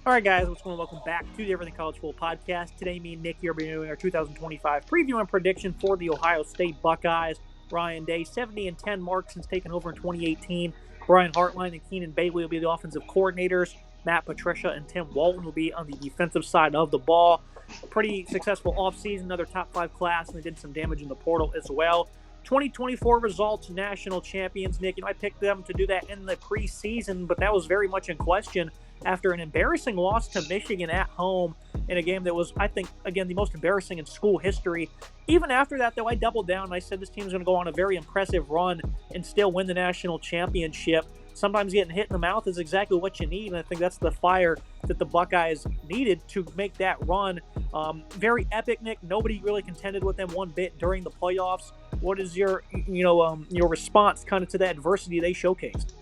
All right, guys, what's going on? Welcome back to the Everything College Football Podcast. Today, me and Nick here will be doing our 2025 preview and prediction for the Ohio State Buckeyes. Ryan Day, 70-10 mark since taking over in 2018. Brian Hartline and Keenan Bailey will be the offensive coordinators. Matt Patricia and Tim Walton will be on the defensive side of the ball. A pretty successful offseason, another top 5 class, and they did some damage in the portal as well. 2024 results, national champions. Nick, I picked them to do that in the preseason, but that was very much in question after an embarrassing loss to Michigan at home in a game that was, I think, again, the most embarrassing in school history. Even after that, though, I doubled down and I said this team's going to go on a very impressive run and still win the national championship. Sometimes getting hit in the mouth is exactly what you need, and I think that's the fire that the Buckeyes needed to make that run. Very epic, Nick. Nobody really contended with them one bit during the playoffs. What is your response kind of to the adversity they showcased?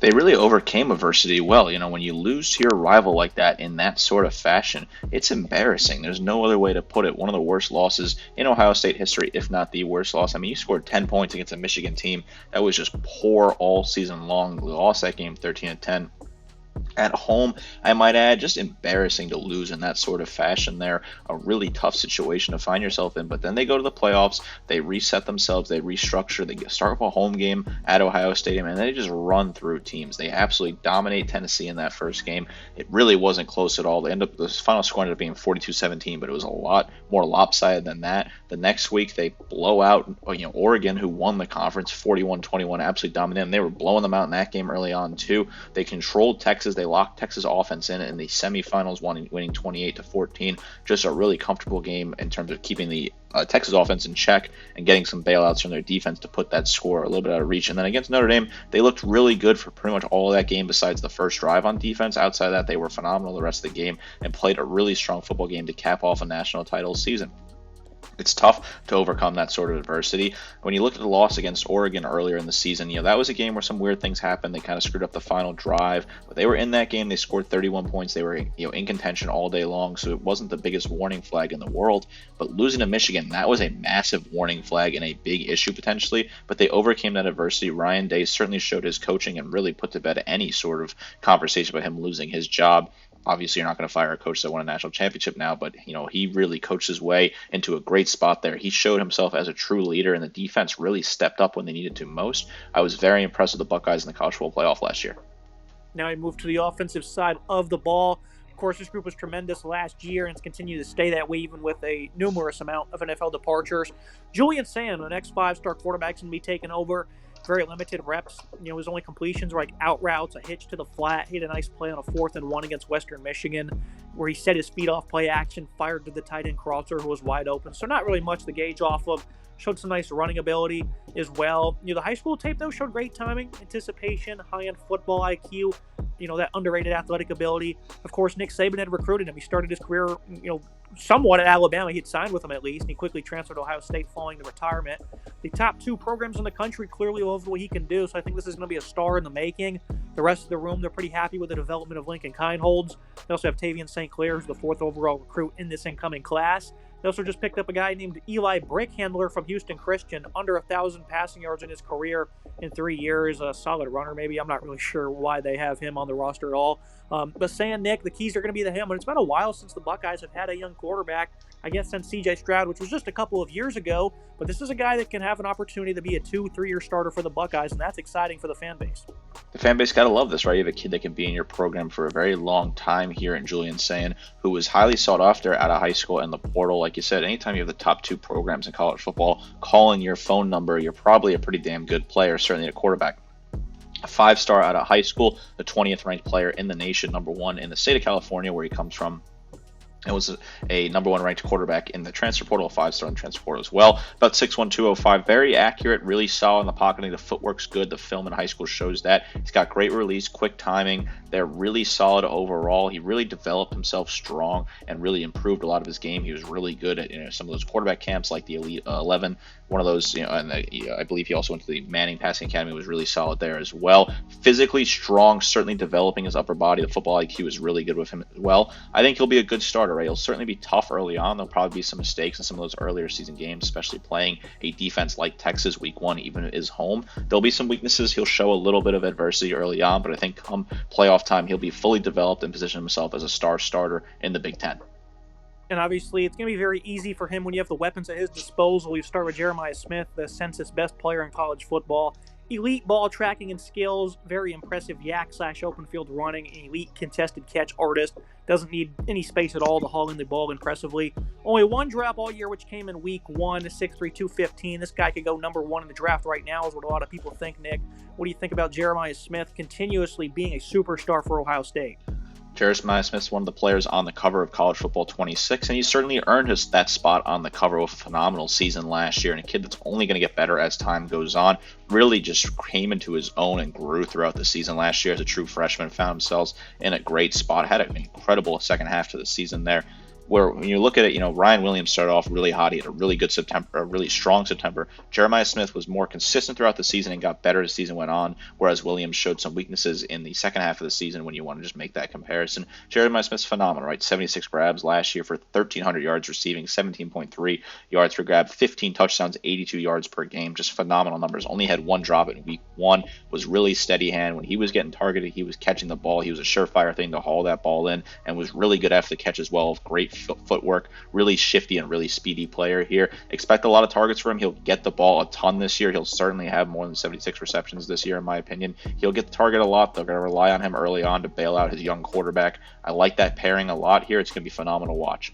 They really overcame adversity well. When you lose to your rival like that in that sort of fashion, it's embarrassing. There's no other way to put it. One of the worst losses in Ohio State history, if not the worst loss. I mean, you scored 10 points against a Michigan team that was just poor all season long. We lost that game 13-10. At home, I might add, just embarrassing to lose in that sort of fashion there. A really tough situation to find yourself in. But then they go to the playoffs, they reset themselves, they restructure, they start up a home game at Ohio Stadium, and they just run through teams. They absolutely dominate Tennessee in that first game. It really wasn't close at all. The final score ended up being 42-17, but it was a lot more lopsided than that. The next week, they blow out Oregon, who won the conference 41-21, absolutely dominated them. They were blowing them out in that game early on, too. They controlled Texas. They locked Texas offense in the semifinals, winning 28-14. Just a really comfortable game in terms of keeping the Texas offense in check and getting some bailouts from their defense to put that score a little bit out of reach. And then against Notre Dame, they looked really good for pretty much all of that game besides the first drive on defense. Outside of that, they were phenomenal the rest of the game and played a really strong football game to cap off a national title season. It's tough to overcome that sort of adversity. When you look at the loss against Oregon earlier in the season, that was a game where some weird things happened. They kind of screwed up the final drive, but they were in that game. They scored 31 points. They were, in contention all day long, so it wasn't the biggest warning flag in the world. But losing to Michigan, that was a massive warning flag and a big issue potentially, but they overcame that adversity. Ryan Day certainly showed his coaching and really put to bed any sort of conversation about him losing his job. Obviously, you're not going to fire a coach that won a national championship now, but he really coached his way into a great spot there. He showed himself as a true leader, and the defense really stepped up when they needed to most. I was very impressed with the Buckeyes in the college football playoff last year. Now we move to the offensive side of the ball. Of course, this group was tremendous last year and it's continued to stay that way even with a numerous amount of NFL departures. Julian Sand, the next 5-star quarterback, is going to be taking over. Very limited reps. His only completions were like out routes, a hitch to the flat. He had a nice play on a 4th and 1 against Western Michigan where he set his feet off play action, fired to the tight end crosser who was wide open. So not really much to gauge off of. Showed some nice running ability as well. The high school tape, though, showed great timing, anticipation, high-end football IQ, that underrated athletic ability. Of course, Nick Saban had recruited him. He started his career, somewhat at Alabama. He had signed with them at least, and he quickly transferred to Ohio State following the retirement. The top 2 programs in the country clearly love what he can do, so I think this is going to be a star in the making. The rest of the room, they're pretty happy with the development of Lincoln Kindholds. They also have Tavian St. Clair, who's the 4th overall recruit in this incoming class. They also just picked up a guy named Eli Brickhandler from Houston Christian, under 1,000 passing yards in his career in 3 years. A solid runner, maybe. I'm not really sure why they have him on the roster at all. But saying, Nick, the keys are going to be to him. And it's been a while since the Buckeyes have had a young quarterback. I guess since C.J. Stroud, which was just a couple of years ago. But this is a guy that can have an opportunity to be a 2-3-year starter for the Buckeyes, and that's exciting for the fan base. The fan base got to love this, right? You have a kid that can be in your program for a very long time here in Julian Sand, who was highly sought after out of high school and the portal. Like you said, anytime you have the top 2 programs in college football calling your phone number, you're probably a pretty damn good player, certainly a quarterback. A 5-star out of high school, the 20th ranked player in the nation, number 1 in the state of California where he comes from. It was a number 1 ranked quarterback in the transfer portal, a 5-star in the transfer portal as well. About 6'1", 205, very accurate, really solid in the pocket. The footwork's good. The film in high school shows that. He's got great release, quick timing. They're really solid overall. He really developed himself strong and really improved a lot of his game. He was really good at some of those quarterback camps like the Elite 11. One of those, and I believe he also went to the Manning Passing Academy, was really solid there as well. Physically strong, certainly developing his upper body. The football IQ is really good with him as well. I think he'll be a good starter. starter, right? He'll certainly be tough early on. There'll probably be some mistakes in some of those earlier season games, especially playing a defense like Texas week 1, even if it is home. There'll be some weaknesses. He'll show a little bit of adversity early on, but I think come playoff time, he'll be fully developed and position himself as a star starter in the Big Ten. And obviously, it's going to be very easy for him when you have the weapons at his disposal. You start with Jeremiah Smith, the census best player in college football. Elite ball tracking and skills, very impressive yak/open field running, elite contested catch artist. Doesn't need any space at all to haul in the ball impressively. Only one drop all year, which came in week 1, 6'3", 215. This guy could go number 1 in the draft right now, is what a lot of people think, Nick. What do you think about Jeremiah Smith continuously being a superstar for Ohio State? Jeremiah Smith's one of the players on the cover of College Football 26, and he certainly earned that spot on the cover with a phenomenal season last year, and a kid that's only going to get better as time goes on. Really just came into his own and grew throughout the season last year as a true freshman, found himself in a great spot, had an incredible second half to the season there. Where when you look at it, Ryan Williams started off really hot. He had a really good September, a really strong September. Jeremiah Smith was more consistent throughout the season and got better as the season went on, whereas Williams showed some weaknesses in the second half of the season when you want to just make that comparison. Jeremiah Smith's phenomenal, right? 76 grabs last year for 1,300 yards receiving, 17.3 yards per grab, 15 touchdowns, 82 yards per game. Just phenomenal numbers. Only had one drop in week 1, was really steady hand. When he was getting targeted, he was catching the ball. He was a surefire thing to haul that ball in and was really good after the catch as well. Great footwork, really shifty and really speedy player here. Expect a lot of targets from him. He'll get the ball a ton this year. He'll certainly have more than 76 receptions this year, in my opinion. He'll get the target a lot. They're going to rely on him early on to bail out his young quarterback. I like that pairing a lot here. It's going to be phenomenal to watch.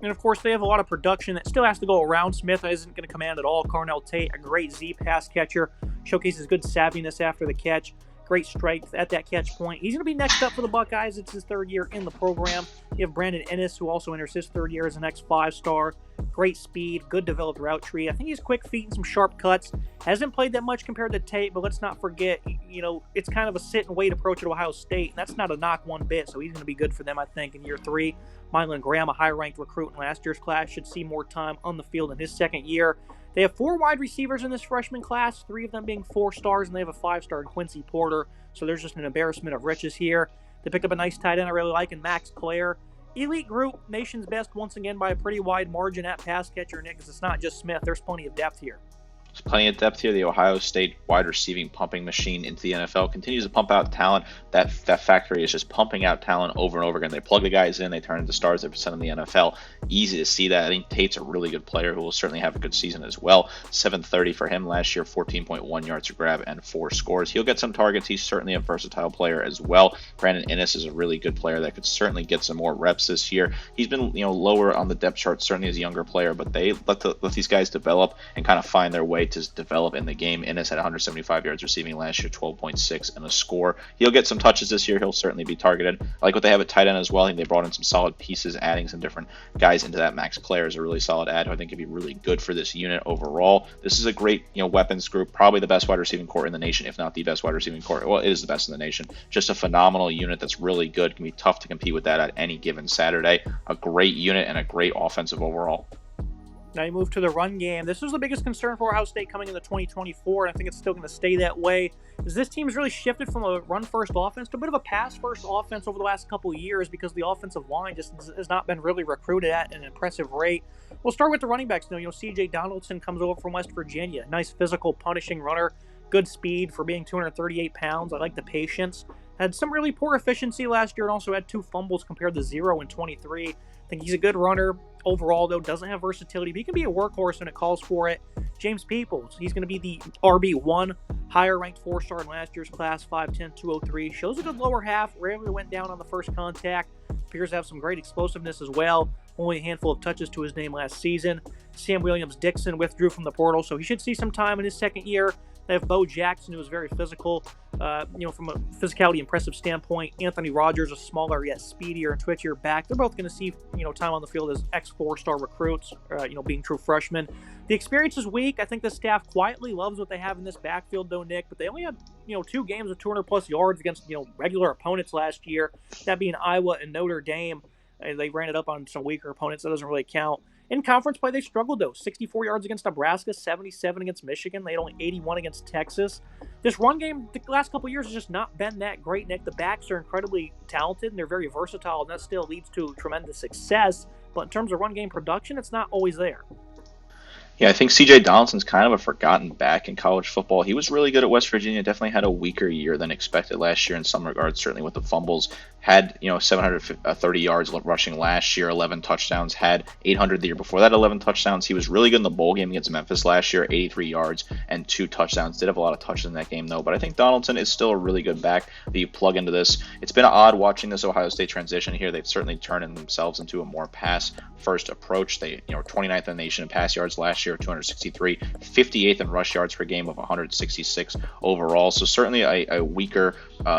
And of course, they have a lot of production that still has to go around. Smith isn't going to command at all. Carnell Tate, a great Z pass catcher, showcases good savviness after the catch. Great strength at that catch point. He's going to be next up for the Buckeyes. It's his 3rd year in the program. You have Brandon Ennis, who also enters his 3rd year as an X5-star. Great speed, good developed route tree. I think he's quick feet and some sharp cuts. Hasn't played that much compared to Tate, but let's not forget, it's kind of a sit-and-wait approach at Ohio State, and that's not a knock one bit, so he's going to be good for them, I think, in year 3. Mylan Graham, a high-ranked recruit in last year's class, should see more time on the field in his 2nd year. They have 4 wide receivers in this freshman class, 3 of them being 4 stars, and they have a 5-star Quincy Porter. So there's just an embarrassment of riches here. They picked up a nice tight end I really like in Max Clare. Elite group, nation's best once again by a pretty wide margin at pass catcher, Nick, because it's not just Smith. There's plenty of depth here. There's plenty of depth here. The Ohio State wide receiving pumping machine into the NFL continues to pump out talent. That factory is just pumping out talent over and over again. They plug the guys in, they turn into stars. They're sent in the NFL. Easy to see that. I think Tate's a really good player who will certainly have a good season as well. 730 for him last year, 14.1 yards per grab and 4 scores. He'll get some targets. He's certainly a versatile player as well. Brandon Ennis is a really good player that could certainly get some more reps this year. He's been lower on the depth chart, certainly as a younger player, but they let these guys develop and kind of find their way to develop in the game. Ennis had 175 yards receiving last year, 12.6 and a score. He'll get some touches this year. He'll certainly be targeted. I like what they have at tight end as well. I think they brought in some solid pieces, adding some different guys into that. Max Clare is a really solid add who I think could be really good for this unit overall. This is a great weapons group, probably the best wide receiving core in the nation, if not the best wide receiving core. Well, it is the best in the nation. Just a phenomenal unit that's really good. Can be tough to compete with that at any given Saturday. A great unit and a great offensive overall. Now you move to the run game. This was the biggest concern for Ohio State coming into 2024, and I think it's still going to stay that way. As this team's really shifted from a run-first offense to a bit of a pass-first offense over the last couple of years because the offensive line just has not been really recruited at an impressive rate. We'll start with the running backs now. C.J. Donaldson comes over from West Virginia. Nice physical, punishing runner. Good speed for being 238 pounds. I like the patience. Had some really poor efficiency last year and also had 2 fumbles compared to 0 in 23. I think he's a good runner. Overall, though, doesn't have versatility, but he can be a workhorse when it calls for it. James Peoples, he's going to be the RB1, higher-ranked 4-star in last year's class, 5'10", 203. Shows a good lower half, rarely went down on the first contact. Appears to have some great explosiveness as well. Only a handful of touches to his name last season. Sam Williams-Dixon withdrew from the portal, so he should see some time in his 2nd year. They have Bo Jackson, who is very physical, from a physicality impressive standpoint. Anthony Rogers, a smaller yet speedier and twitchier back. They're both going to see, time on the field as ex-4-star recruits, being true freshmen. The experience is weak. I think the staff quietly loves what they have in this backfield, though, Nick. But they only had, 2 games of 200-plus yards against, regular opponents last year. That being Iowa and Notre Dame. They ran it up on some weaker opponents. That doesn't really count. In conference play, they struggled, though. 64 yards against Nebraska, 77 against Michigan. They had only 81 against Texas. This run game the last couple of years has just not been that great, Nick. The backs are incredibly talented, and they're very versatile, and that still leads to tremendous success. But in terms of run game production, it's not always there. Yeah, I think C.J. Donaldson's kind of a forgotten back in college football. He was really good at West Virginia. Definitely had a weaker year than expected last year in some regards. Certainly with the fumbles, had 730 yards rushing last year, 11 touchdowns. Had 800 the year before that, 11 touchdowns. He was really good in the bowl game against Memphis last year, 83 yards and 2 touchdowns. Did have a lot of touches in that game though. But I think Donaldson is still a really good back that you plug into this. It's been odd watching this Ohio State transition here. They've certainly turned themselves into a more pass-first approach. They 29th in the nation in pass yards last year, 263, 58th in rush yards per game of 166 overall. So certainly a weaker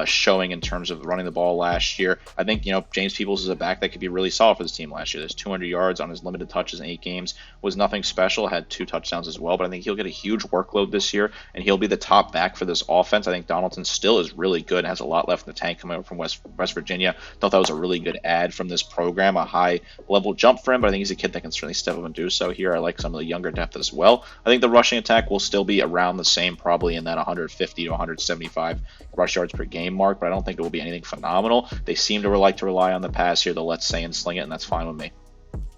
showing in terms of running the ball last year. I think James Peoples is a back that could be really solid for this team last year. There's 200 yards on his limited touches in 8 games. Was nothing special. Had 2 touchdowns as well. But I think he'll get a huge workload this year, and he'll be the top back for this offense. I think Donaldson still is really good and has a lot left in the tank coming over from West Virginia. Thought that was a really good add from this program, a high level jump for him. But I think he's a kid that can certainly step up and do so here. I like some of the younger depth as well. I think the rushing attack will still be around the same, probably in that 150 to 175 rush yards per game mark, but I don't think it will be anything phenomenal. They seem to like to rely on the pass here. They'll let Say and sling it, and that's fine with me.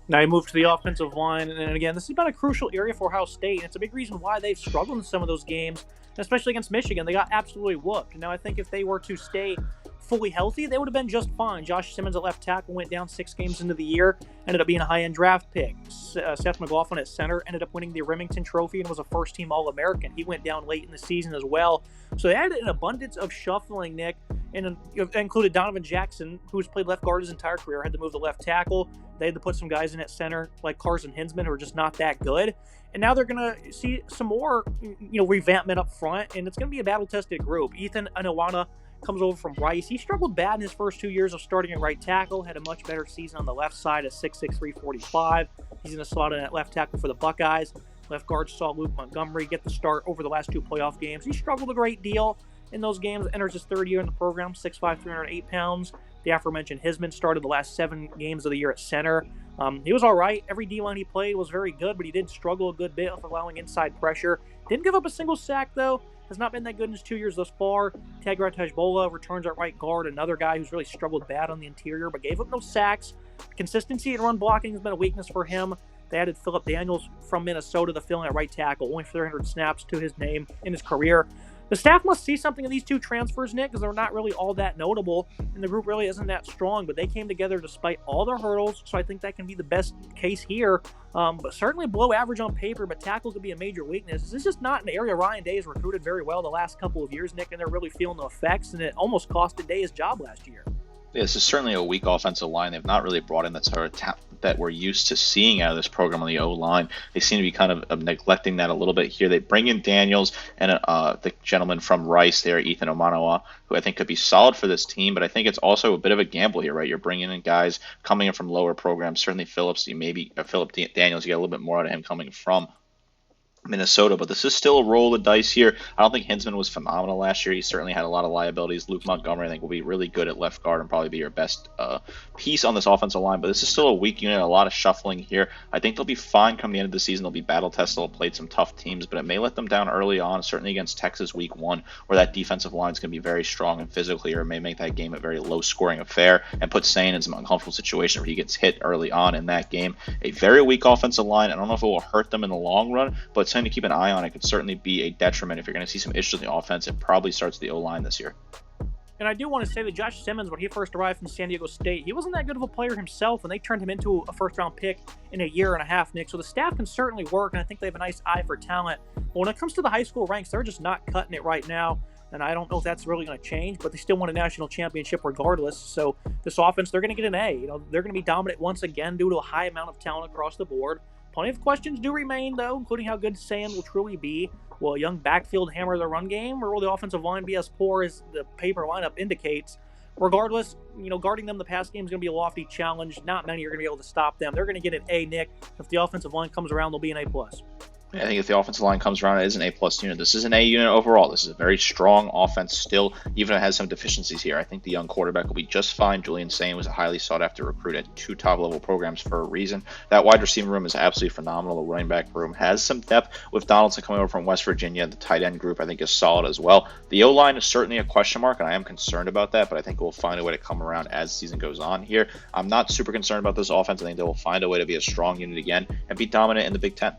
Now you move to the offensive line, and again, this has been a crucial area for Ohio State, and it's a big reason why they've struggled in some of those games, especially against Michigan. They got absolutely whooped. Now I think if they were to stay fully healthy, they would have been just fine. Josh Simmons at left tackle went down 6 games into the year, ended up being a high-end draft pick. Seth McLaughlin at center ended up winning the Remington Trophy and was a first-team All-American. He went down late in the season as well. So they had an abundance of shuffling, Nick, and included Donovan Jackson, who's played left guard his entire career, had to move to left tackle. They had to put some guys in at center like Carson Hinsman, who are just not that good. And now they're going to see some more, revampment up front, and it's going to be a battle-tested group. Ethan Anawana comes over from Rice. He struggled bad in his first 2 years of starting at right tackle, had a much better season on the left side at 6'6", 345. He's going to slot in at left tackle for the Buckeyes. Left guard saw Luke Montgomery get the start over the last 2 playoff games. He struggled a great deal in those games, enters his 3rd year in the program, 6'5", 308 pounds. The aforementioned Hisman started the last 7 games of the year at center. He was all right. Every D-line he played was very good, but he did struggle a good bit with allowing inside pressure. Didn't give up a single sack, though. Has not been that good in his 2 years thus far. Tagra Tajbola returns at right guard, another guy who's really struggled bad on the interior, but gave up no sacks. Consistency in run blocking has been a weakness for him. They added Phillip Daniels from Minnesota to fill in at right tackle, only 300 snaps to his name in his career. The staff must see something in these 2 transfers, Nick, because they're not really all that notable, and the group really isn't that strong, but they came together despite all their hurdles, so I think that can be the best case here. But certainly below average on paper, but tackle could be a major weakness. This is just not an area Ryan Day has recruited very well the last couple of years, Nick, and they're really feeling the effects, and it almost costed Day his job last year. Yeah, this is certainly a weak offensive line. They've not really brought in that sort of talent that we're used to seeing out of this program on the O-line. They seem to be kind of neglecting that a little bit here. They bring in Daniels and the gentleman from Rice there, Ethan Omanawa, who I think could be solid for this team, but I think it's also a bit of a gamble here, right? You're bringing in guys coming in from lower programs. Certainly Phillip Daniels, you get a little bit more out of him coming from Minnesota, but this is still a roll of the dice here. I don't think Hinsman was phenomenal last year. He certainly had a lot of liabilities. Luke Montgomery, I think, will be really good at left guard and probably be your best piece on this offensive line, but this is still a weak unit, a lot of shuffling here. I think they'll be fine come the end of the season. They'll be battle tested. They'll play some tough teams, but it may let them down early on, certainly against Texas week 1, where that defensive line is going to be very strong and physically, or it may make that game a very low-scoring affair and put Sane in some uncomfortable situation where he gets hit early on in that game. A very weak offensive line. I don't know if it will hurt them in the long run, but something to keep an eye on. It could certainly be a detriment. If you're going to see some issues in the offense, it probably starts with the O-line this year. And I do want to say that Josh Simmons, when he first arrived from San Diego State, he wasn't that good of a player himself, and they turned him into a first-round pick in a year and a half, Nick. So the staff can certainly work, and I think they have a nice eye for talent. But when it comes to the high school ranks, they're just not cutting it right now. And I don't know if that's really going to change, but they still won a national championship regardless. So this offense, they're going to get an A. They're going to be dominant once again due to a high amount of talent across the board. Plenty of questions do remain, though, including how good Sand will truly be. Will a young backfield hammer the run game, or will the offensive line be as poor as the paper lineup indicates? Regardless, guarding them the pass game is going to be a lofty challenge. Not many are going to be able to stop them. They're going to get an A, Nick. If the offensive line comes around, they'll be an A+. I think if the offensive line comes around, it is an A-plus unit. This is an A unit overall. This is a very strong offense still, even if it has some deficiencies here. I think the young quarterback will be just fine. Julian Sain was a highly sought-after recruit at 2 top-level programs for a reason. That wide receiver room is absolutely phenomenal. The running back room has some depth with Donaldson coming over from West Virginia. The tight end group, I think, is solid as well. The O-line is certainly a question mark, and I am concerned about that, but I think we'll find a way to come around as the season goes on here. I'm not super concerned about this offense. I think they will find a way to be a strong unit again and be dominant in the Big Ten.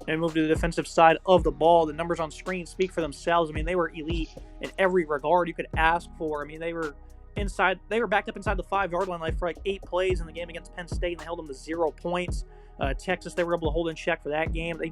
And move to the defensive side of the ball. The numbers on screen speak for themselves. I mean, they were elite in every regard you could ask for. I mean, they were backed up inside the 5-yard line for like 8 plays in the game against Penn State, and they held them to 0 points. Texas, they were able to hold in check for that game. They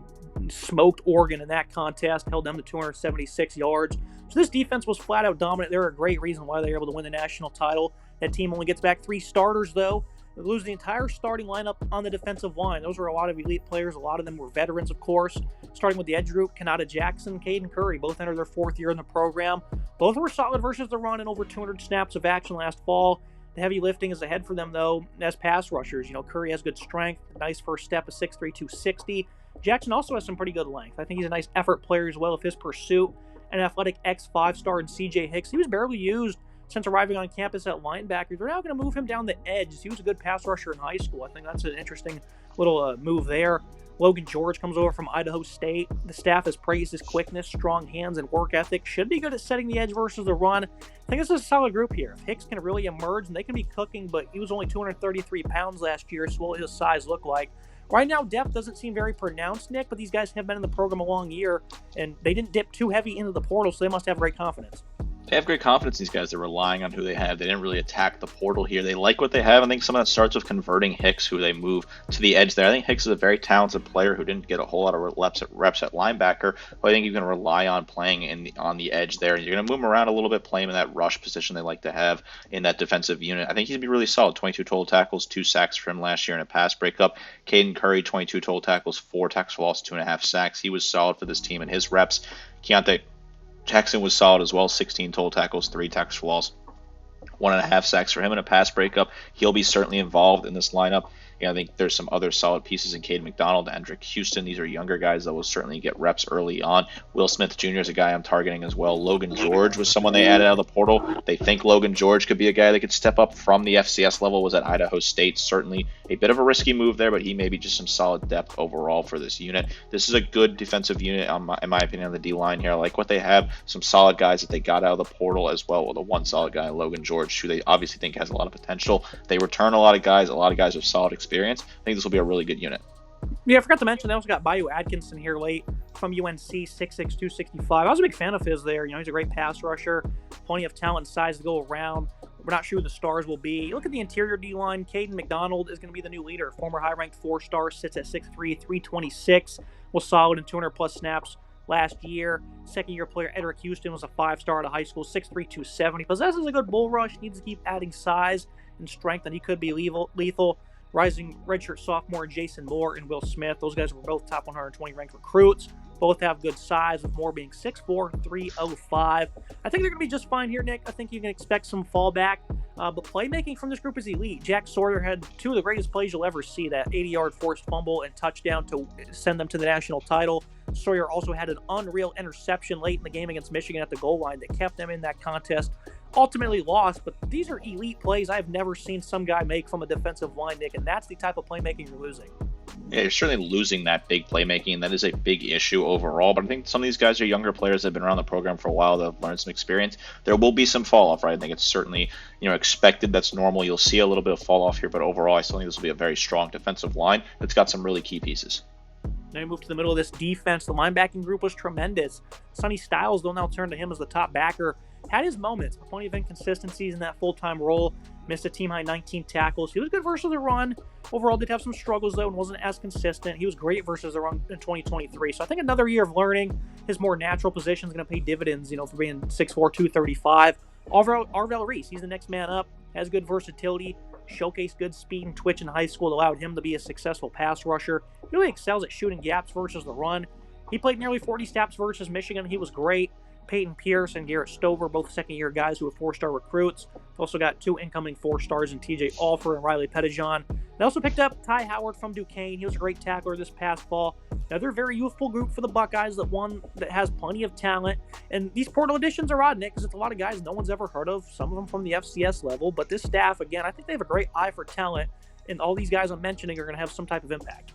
smoked Oregon in that contest, held them to 276 yards. So this defense was flat out dominant. They're a great reason why they were able to win the national title. That team only gets back 3 starters, though. They lose the entire starting lineup on the defensive line. Those were a lot of elite players. A lot of them were veterans, of course. Starting with the edge group, Kanata Jackson, Caden Curry, both entered their 4th year in the program. Both were solid versus the run and over 200 snaps of action last fall. The heavy lifting is ahead for them, though, as pass rushers. Curry has good strength, nice first step of 6'3", 260. Jackson also has some pretty good length. I think he's a nice effort player as well with his pursuit. An athletic X5 star in C.J. Hicks. He was barely used since arriving on campus at linebacker. They're now going to move him down the edge. He was a good pass rusher in high school. I think that's an interesting little move there. Logan George comes over from Idaho State. The staff has praised his quickness, strong hands, and work ethic. Should be good at setting the edge versus the run. I think this is a solid group here. If Hicks can really emerge, and they can be cooking, but he was only 233 pounds last year, so what will his size look like? Right now, depth doesn't seem very pronounced, Nick, but these guys have been in the program a long year, and they didn't dip too heavy into the portal, so they must have great confidence. They have great confidence in these guys. They're relying on who they have. They didn't really attack the portal here. They like what they have. I think some of that starts with converting Hicks, who they move to the edge there. I think Hicks is a very talented player who didn't get a whole lot of reps at linebacker, but I think you can rely on playing on the edge there. And you're going to move him around a little bit, play him in that rush position they like to have in that defensive unit. I think he's going to be really solid. 22 total tackles, 2 sacks for him last year in a pass breakup. Caden Curry, 22 total tackles, 4 tackles for loss, 2.5 sacks. He was solid for this team in his reps. Keontae Jackson was solid as well, 16 total tackles, 3 tackles for loss, 1.5 sacks for him in a pass breakup. He'll be certainly involved in this lineup. I think there's some other solid pieces in Cade McDonald, Andrick Houston. These are younger guys that will certainly get reps early on. Will Smith Jr. is a guy I'm targeting as well. Logan George was someone they added out of the portal. They think Logan George could be a guy that could step up from the FCS level, was at Idaho State. Certainly a bit of a risky move there, but he may be just some solid depth overall for this unit. This is a good defensive unit, in my opinion, on the D-line here. I like what they have. Some solid guys that they got out of the portal as well. Well, the one solid guy, Logan George, who they obviously think has a lot of potential. They return a lot of guys with solid experience. I think this will be a really good unit. Yeah, I forgot to mention, they also got Bayou Atkinson here late from UNC, 6'6", 265. I was a big fan of his there. He's a great pass rusher, plenty of talent and size to go around. We're not sure who the stars will be. Look at the interior D-line. Caden McDonald is going to be the new leader. Former high-ranked 4-star, sits at 6'3", 326, was solid in 200-plus snaps last year. Second-year player Edric Houston was a 5-star out of high school, 6'3", 270. Possesses a good bull rush, needs to keep adding size and strength, and he could be lethal. Rising redshirt sophomore Jason Moore and Will Smith. Those guys were both top 120 ranked recruits. Both have good size, with Moore being 6'4", 305. I think they're going to be just fine here, Nick. I think you can expect some fallback. But playmaking from this group is elite. Jack Sawyer had 2 of the greatest plays you'll ever see, that 80-yard forced fumble and touchdown to send them to the national title. Sawyer also had an unreal interception late in the game against Michigan at the goal line that kept them in that contest. Ultimately lost, but these are elite plays I've never seen some guy make from a defensive line, Nick, and that's the type of playmaking you're losing. Yeah, you're certainly losing that big playmaking, and that is a big issue overall. But I think some of these guys are younger players that have been around the program for a while, that have learned some experience. There will be some fall off, right? I think it's certainly expected. That's normal. You'll see a little bit of fall off here, but overall, I still think this will be a very strong defensive line that's got some really key pieces. Now we move to the middle of this defense. The linebacking group was tremendous. Sonny Styles, they'll now turn to him as the top backer. Had his moments, but plenty of inconsistencies in that full-time role. Missed a team-high 19 tackles. He was good versus the run. Overall, did have some struggles, though, and wasn't as consistent. He was great versus the run in 2023. So I think another year of learning his more natural position is going to pay dividends, for being 6'4", 235. Arvell Reese, he's the next man up. Has good versatility. Showcased good speed and twitch in high school, allowed him to be a successful pass rusher. He really excels at shooting gaps versus the run. He played nearly 40 snaps versus Michigan. He was great. Peyton Pierce and Garrett Stover, both second-year guys who are four-star recruits. Also got two incoming four-stars in TJ Alford and Riley Pettijohn. They also picked up Ty Howard from Duquesne. He was a great tackler this past fall. Another very youthful group for the Buckeyes that has plenty of talent. And these portal additions are odd, Nick, because it's a lot of guys no one's ever heard of, some of them from the FCS level. But this staff, again, I think they have a great eye for talent, and all these guys I'm mentioning are going to have some type of impact.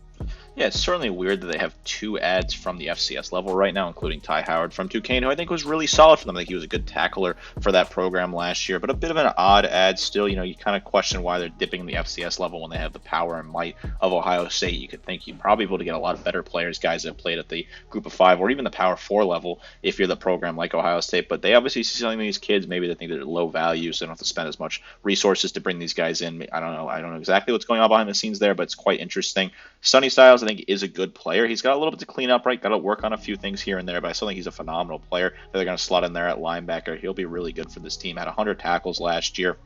Yeah, it's certainly weird that they have two ads from the FCS level right now, including Ty Howard from Duquesne, who I think was really solid for them. I think he was a good tackler for that program last year, but a bit of an odd ad still. You kind of question why they're dipping in the FCS level when they have the power and might of Ohio State. You could think you'd probably be able to get a lot of better players, guys that have played at the Group of Five or even the Power Four level if you're the program like Ohio State. But they obviously see some of these kids. Maybe they think they're low value, so they don't have to spend as much resources to bring these guys in. I don't know exactly what's going on behind the scenes there, but it's quite interesting. Sonny Styles, I think, is a good player. He's got a little bit to clean up, right? Got to work on a few things here and there, but I still think he's a phenomenal player. They're going to slot in there at linebacker. He'll be really good for this team. Had 100 tackles last year.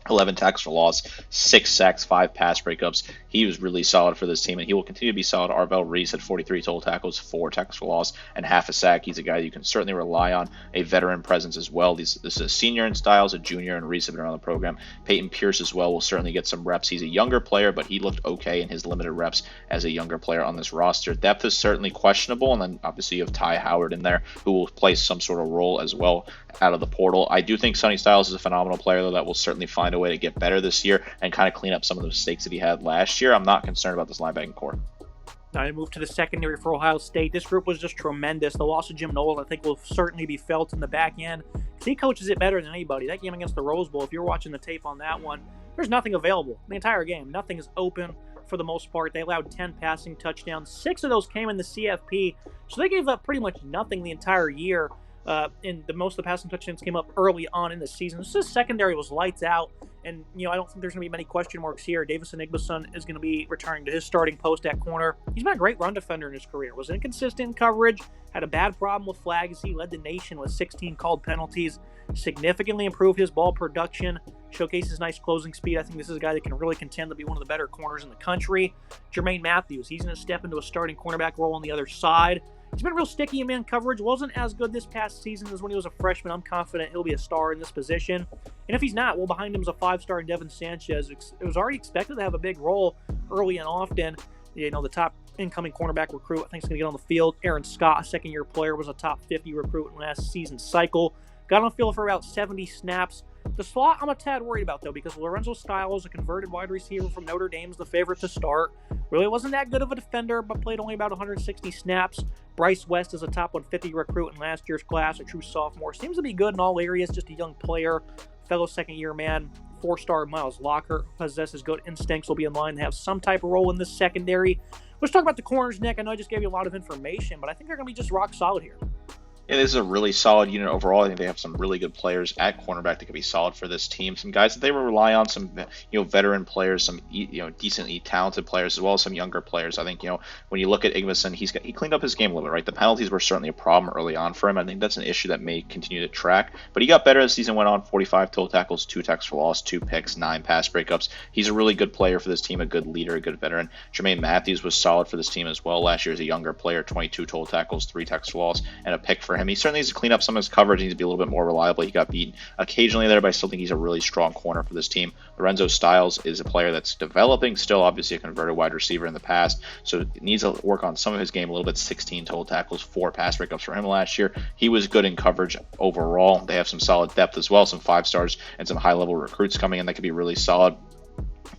11 tackles for loss, 6 sacks, 5 pass breakups. He was really solid for this team, and he will continue to be solid. Arvell Reese had 43 total tackles, 4 tackles for loss, and half a sack. He's a guy you can certainly rely on, a veteran presence as well. This is a senior in Styles, a junior, and Reese have been around the program. Peyton Pierce as well will certainly get some reps. He's a younger player, but he looked okay in his limited reps as a younger player on this roster. Depth is certainly questionable, and then obviously you have Ty Howard in there who will play some sort of role as well out of the portal. I do think Sonny Styles is a phenomenal player, though, that will certainly find a way to get better this year and kind of clean up some of the mistakes that he had last year. I'm not concerned about this linebacking core. Now I move to the secondary for Ohio State. This group was just tremendous. The loss of Jim Knowles, I think, will certainly be felt in the back end because he coaches it better than anybody. That game against the Rose Bowl, if you're watching the tape on that one, there's nothing available the entire game. Nothing is open for the most part. They allowed 10 passing touchdowns. 6 of those came in the CFP, so they gave up pretty much nothing the entire year. And most of the passing touchdowns came up early on in the season. So this secondary was lights out, and I don't think there's going to be many question marks here. Davison Igbeson is going to be returning to his starting post at corner. He's been a great run defender in his career. Was inconsistent in coverage, had a bad problem with flags. He led the nation with 16 called penalties, significantly improved his ball production, showcases nice closing speed. I think this is a guy that can really contend to be one of the better corners in the country. Jermaine Matthews, he's going to step into a starting cornerback role on the other side. He's been real sticky in man coverage. Wasn't as good this past season as when he was a freshman. I'm confident he'll be a star in this position. And if he's not, well, behind him is a 5-star Devin Sanchez. It was already expected to have a big role early and often. The top incoming cornerback recruit, I think, is going to get on the field. Aaron Scott, a second-year player, was a top 50 recruit in last season's cycle. Got on the field for about 70 snaps. The slot I'm a tad worried about, though, because Lorenzo Styles, a converted wide receiver from Notre Dame, is the favorite to start. Really wasn't that good of a defender, but played only about 160 snaps. Bryce West is a top 150 recruit in last year's class, a true sophomore. Seems to be good in all areas, just a young player. Fellow second-year man, 4-star Miles Locker, possesses good instincts, will be in line to have some type of role in this secondary. Let's talk about the corners, Nick. I know I just gave you a lot of information, but I think they're going to be just rock solid here. Yeah, this is a really solid unit overall. I think they have some really good players at cornerback that could be solid for this team. Some guys that they will rely on, some veteran players, some decently talented players, as well as some younger players. I think when you look at Igbeson, he cleaned up his game a little bit, right? The penalties were certainly a problem early on for him. I think that's an issue that may continue to track, but he got better as the season went on. 45 total tackles, 2 tackles for loss, 2 picks, 9 pass breakups. He's a really good player for this team, a good leader, a good veteran. Jermaine Matthews was solid for this team as well last year as a younger player. 22 total tackles, 3 tackles for loss, and a pick for him. He certainly needs to clean up some of his coverage. He needs to be a little bit more reliable. He got beaten occasionally there, but I still think he's a really strong corner for this team. Lorenzo Styles is a player that's developing, still obviously a converted wide receiver in the past, so needs to work on some of his game a little bit. 16 total tackles, 4 pass breakups for him last year. He was good in coverage overall. They have some solid depth as well, some 5-stars and some high-level recruits coming in that could be really solid.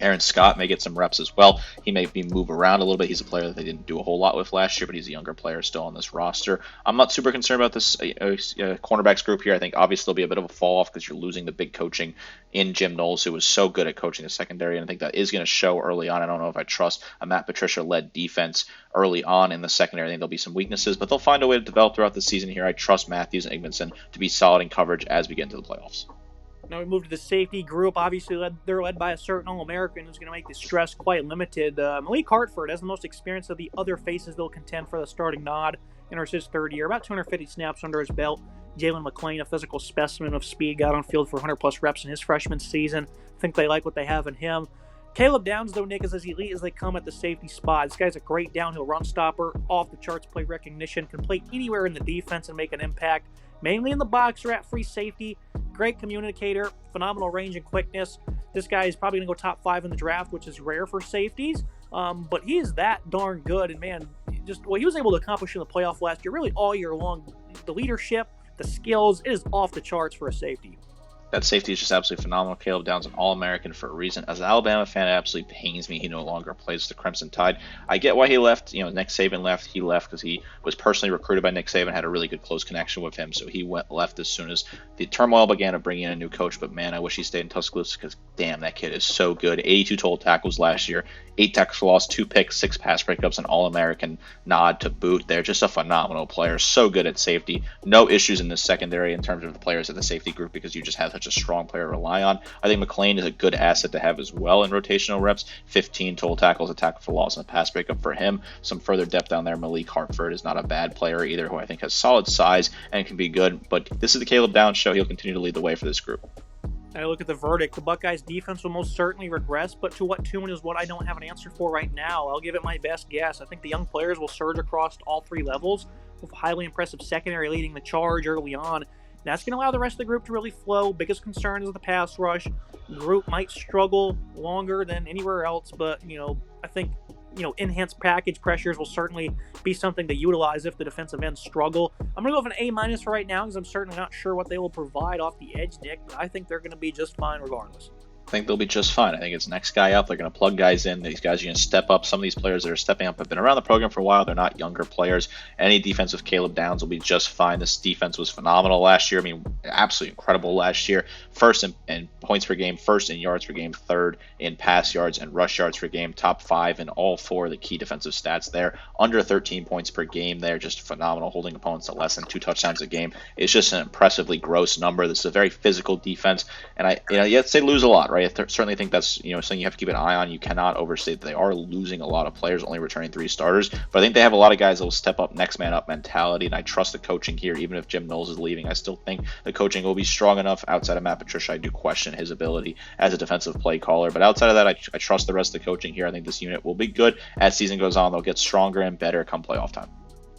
Aaron Scott may get some reps as well. He may be move around a little bit. He's a player that they didn't do a whole lot with last year, but he's a younger player still on this roster. I'm not super concerned about this cornerbacks group here. I think obviously there'll be a bit of a fall off because you're losing the big coaching in Jim Knowles, who was so good at coaching the secondary, and I think that is going to show early on. I don't know if I trust a Matt Patricia-led defense early on in the secondary. I think there'll be some weaknesses, but they'll find a way to develop throughout the season here. I trust Matthews and Igbeson to be solid in coverage as we get into the playoffs. Now we move to the safety group. Obviously, they're led by a certain All-American who's going to make the stress quite limited. Malik Hartford has the most experience of the other faces they'll contend for the starting nod. Enters his third year, about 250 snaps under his belt. Jalen McClain, a physical specimen of speed, got on field for 100-plus reps in his freshman season. I think they like what they have in him. Caleb Downs, though, Nick, is as elite as they come at the safety spot. This guy's a great downhill run stopper, off-the-charts play recognition, can play anywhere in the defense and make an impact. mainly in the box or at free safety. Great communicator, phenomenal range and quickness. This guy is probably going to go top 5 in the draft, which is rare for safeties. But he is that darn good. And man, just what he was able to accomplish in the playoff last year, really all year long, the leadership, the skills, it is off the charts for a safety. That safety is just absolutely phenomenal. Caleb Downs, an All-American for a reason. As an Alabama fan, it absolutely pains me he no longer plays the Crimson Tide. I get why he left. Nick Saban left. He left because he was personally recruited by Nick Saban, had a really good close connection with him, so he left as soon as the turmoil began of bringing in a new coach. But man, I wish he stayed in Tuscaloosa because damn, that kid is so good. 82 total tackles last year, 8 tackles for loss, 2 picks, 6 pass breakups, an All-American nod to boot. They're just a phenomenal player. So good at safety. No issues in the secondary in terms of the players at the safety group because you just have such a strong player to rely on. I think McClain is a good asset to have as well in rotational reps. 15 total tackles, a tackle for loss, and a pass breakup for him. Some further depth down there. Malik Hartford is not a bad player either, who I think has solid size and can be good. But this is the Caleb Downs show. He'll continue to lead the way for this group. I look at the verdict. The Buckeyes defense will most certainly regress, but to what tune is what I don't have an answer for right now. I'll give it my best guess. I think the young players will surge across all 3 levels with a highly impressive secondary leading the charge early on. That's going to allow the rest of the group to really flow. Biggest concern is the pass rush. The group might struggle longer than anywhere else, but, I think, enhanced package pressures will certainly be something to utilize if the defensive ends struggle. I'm going to go with an A- for right now because I'm certainly not sure what they will provide off the edge, Nick, but I think they're going to be just fine regardless. I think they'll be just fine. I think it's next guy up. They're going to plug guys in. These guys are going to step up. Some of these players that are stepping up have been around the program for a while. They're not younger players. Any defense with Caleb Downs will be just fine. This defense was phenomenal last year. I mean, absolutely incredible last year. First in points per game, first in yards per game, third in pass yards and rush yards per game, top 5 in all 4 of the key defensive stats there. Under 13 points per game there, just phenomenal, holding opponents to less than 2 touchdowns a game. It's just an impressively gross number. This is a very physical defense, and yes, they lose a lot, right? I certainly think that's something you have to keep an eye on. You cannot overstate that they are losing a lot of players, only returning 3 starters. But I think they have a lot of guys that will step up, next man up mentality, and I trust the coaching here. Even if Jim Knowles is leaving, I still think the coaching will be strong enough. Outside of Matt Patricia, I do question his ability as a defensive play caller. But outside of that, I trust the rest of the coaching here. I think this unit will be good. As season goes on, they'll get stronger and better come playoff time.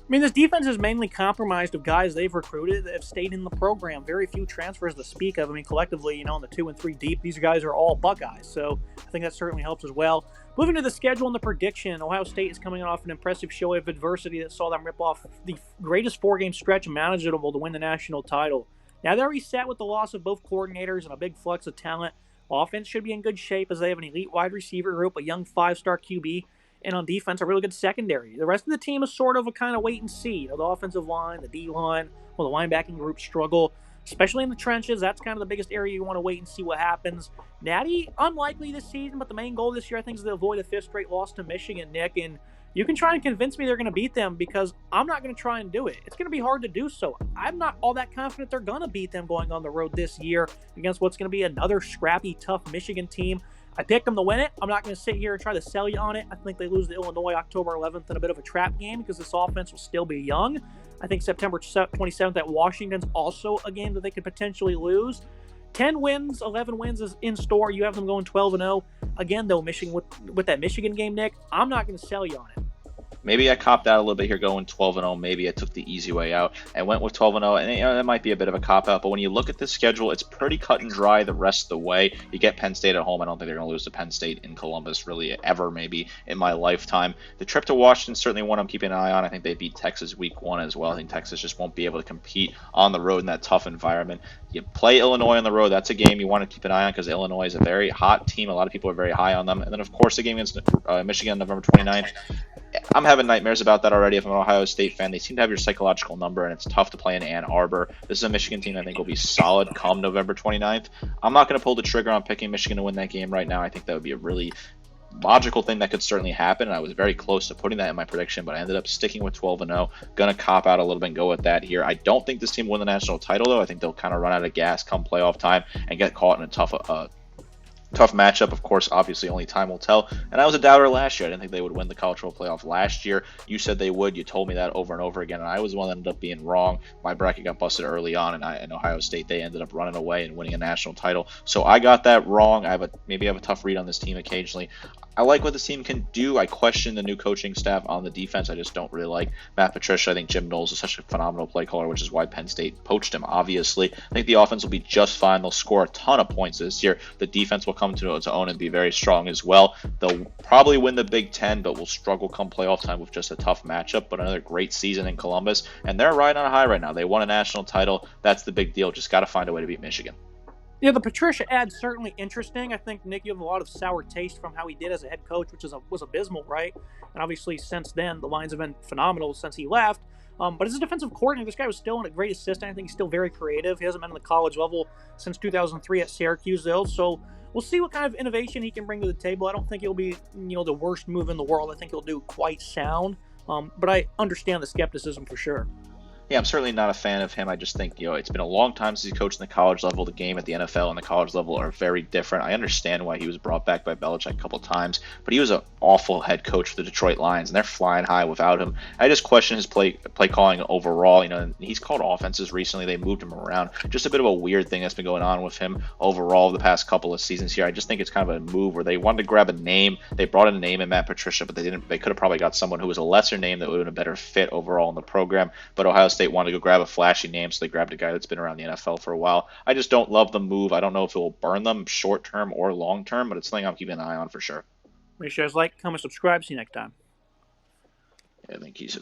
I mean, this defense is mainly compromised of guys they've recruited that have stayed in the program. Very few transfers to speak of. I mean, collectively, in the 2 and 3 deep, these guys are all Buckeyes. So I think that certainly helps as well. Moving to the schedule and the prediction, Ohio State is coming off an impressive show of adversity that saw them rip off the greatest 4-game stretch imaginable to win the national title. Now they're reset with the loss of both coordinators and a big flux of talent. Offense should be in good shape as they have an elite wide receiver group, a young 5-star QB, and on defense, a really good secondary. The rest of the team is sort of a kind of wait and see. The offensive line, the D-line, the linebacking group struggle, especially in the trenches. That's kind of the biggest area you want to wait and see what happens. Natty, unlikely this season, but the main goal this year, I think, is to avoid a 5th straight loss to Michigan, Nick. And you can try and convince me they're going to beat them because I'm not going to try and do it. It's going to be hard to do so. I'm not all that confident they're going to beat them going on the road this year against what's going to be another scrappy, tough Michigan team. I picked them to win it. I'm not going to sit here and try to sell you on it. I think they lose to Illinois October 11th in a bit of a trap game because this offense will still be young. I think September 27th at Washington's also a game that they could potentially lose. 10 wins, 11 wins is in store. You have them going 12-0. Again, though, Michigan with that Michigan game, Nick, I'm not going to sell you on it. Maybe I copped out a little bit here going 12-0. Maybe I took the easy way out and went with 12-0. And that might be a bit of a cop-out. But when you look at this schedule, it's pretty cut and dry the rest of the way. You get Penn State at home. I don't think they're going to lose to Penn State in Columbus really ever, maybe in my lifetime. The trip to Washington, certainly one I'm keeping an eye on. I think they beat Texas week 1 as well. I think Texas just won't be able to compete on the road in that tough environment. You play Illinois on the road. That's a game you want to keep an eye on because Illinois is a very hot team. A lot of people are very high on them. And then, of course, the game against Michigan November 29th. I'm having nightmares about that already if I'm an Ohio State fan. They seem to have your psychological number, and it's tough to play in Ann Arbor. This is a Michigan team I think will be solid come November 29th. I'm not going to pull the trigger on picking Michigan to win that game right now. I think that would be a really logical thing that could certainly happen, and I was very close to putting that in my prediction, but I ended up sticking with 12-0. Going to cop out a little bit and go with that here. I don't think this team will win the national title, though. I think they'll kind of run out of gas come playoff time and get caught in a tough matchup. Of course, obviously only time will tell. And I was a doubter last year. I didn't think they would win the college football playoff last year. You said they would. You told me that over and over again, and I was the one that ended up being wrong. My bracket got busted early on, and Ohio State, they ended up running away and winning a national title. So I got that wrong. Maybe I have a tough read on this team occasionally. I like what this team can do. I question the new coaching staff on the defense. I just don't really like Matt Patricia. I think Jim Knowles is such a phenomenal play caller, which is why Penn State poached him, obviously. I think the offense will be just fine. They'll score a ton of points this year. The defense will come to its own and be very strong as well. They'll probably win the Big Ten, but will struggle come playoff time with just a tough matchup. But another great season in Columbus, and they're riding on a high right now. They won a national title. That's the big deal. Just got to find a way to beat Michigan. Yeah, the Patricia ad's certainly interesting. I think, Nick, you have a lot of sour taste from how he did as a head coach, which was abysmal, right? And obviously, since then, the Lions have been phenomenal since he left. But as a defensive coordinator, this guy was still a great assistant. I think he's still very creative. He hasn't been on the college level since 2003 at Syracuse, though. So we'll see what kind of innovation he can bring to the table. I don't think it'll be, the worst move in the world. I think he'll do quite sound. But I understand the skepticism for sure. Yeah, I'm certainly not a fan of him. I just think, it's been a long time since he's coached in the college level. The game at the NFL and the college level are very different. I understand why he was brought back by Belichick a couple times, but he was an awful head coach for the Detroit Lions, and they're flying high without him. I just question his play calling overall. And he's called offenses recently. They moved him around. Just a bit of a weird thing that's been going on with him overall the past couple of seasons here. I just think it's kind of a move where they wanted to grab a name. They brought in a name in Matt Patricia, but they didn't. They could have probably got someone who was a lesser name that would have been a better fit overall in the program. But Ohio State wanted to go grab a flashy name, so they grabbed a guy that's been around the NFL for a while. I just don't love the move. I don't know if it will burn them short term or long term, but it's something I'm keeping an eye on for sure. Make sure you guys like, comment, subscribe. See you next time. Yeah, I think he's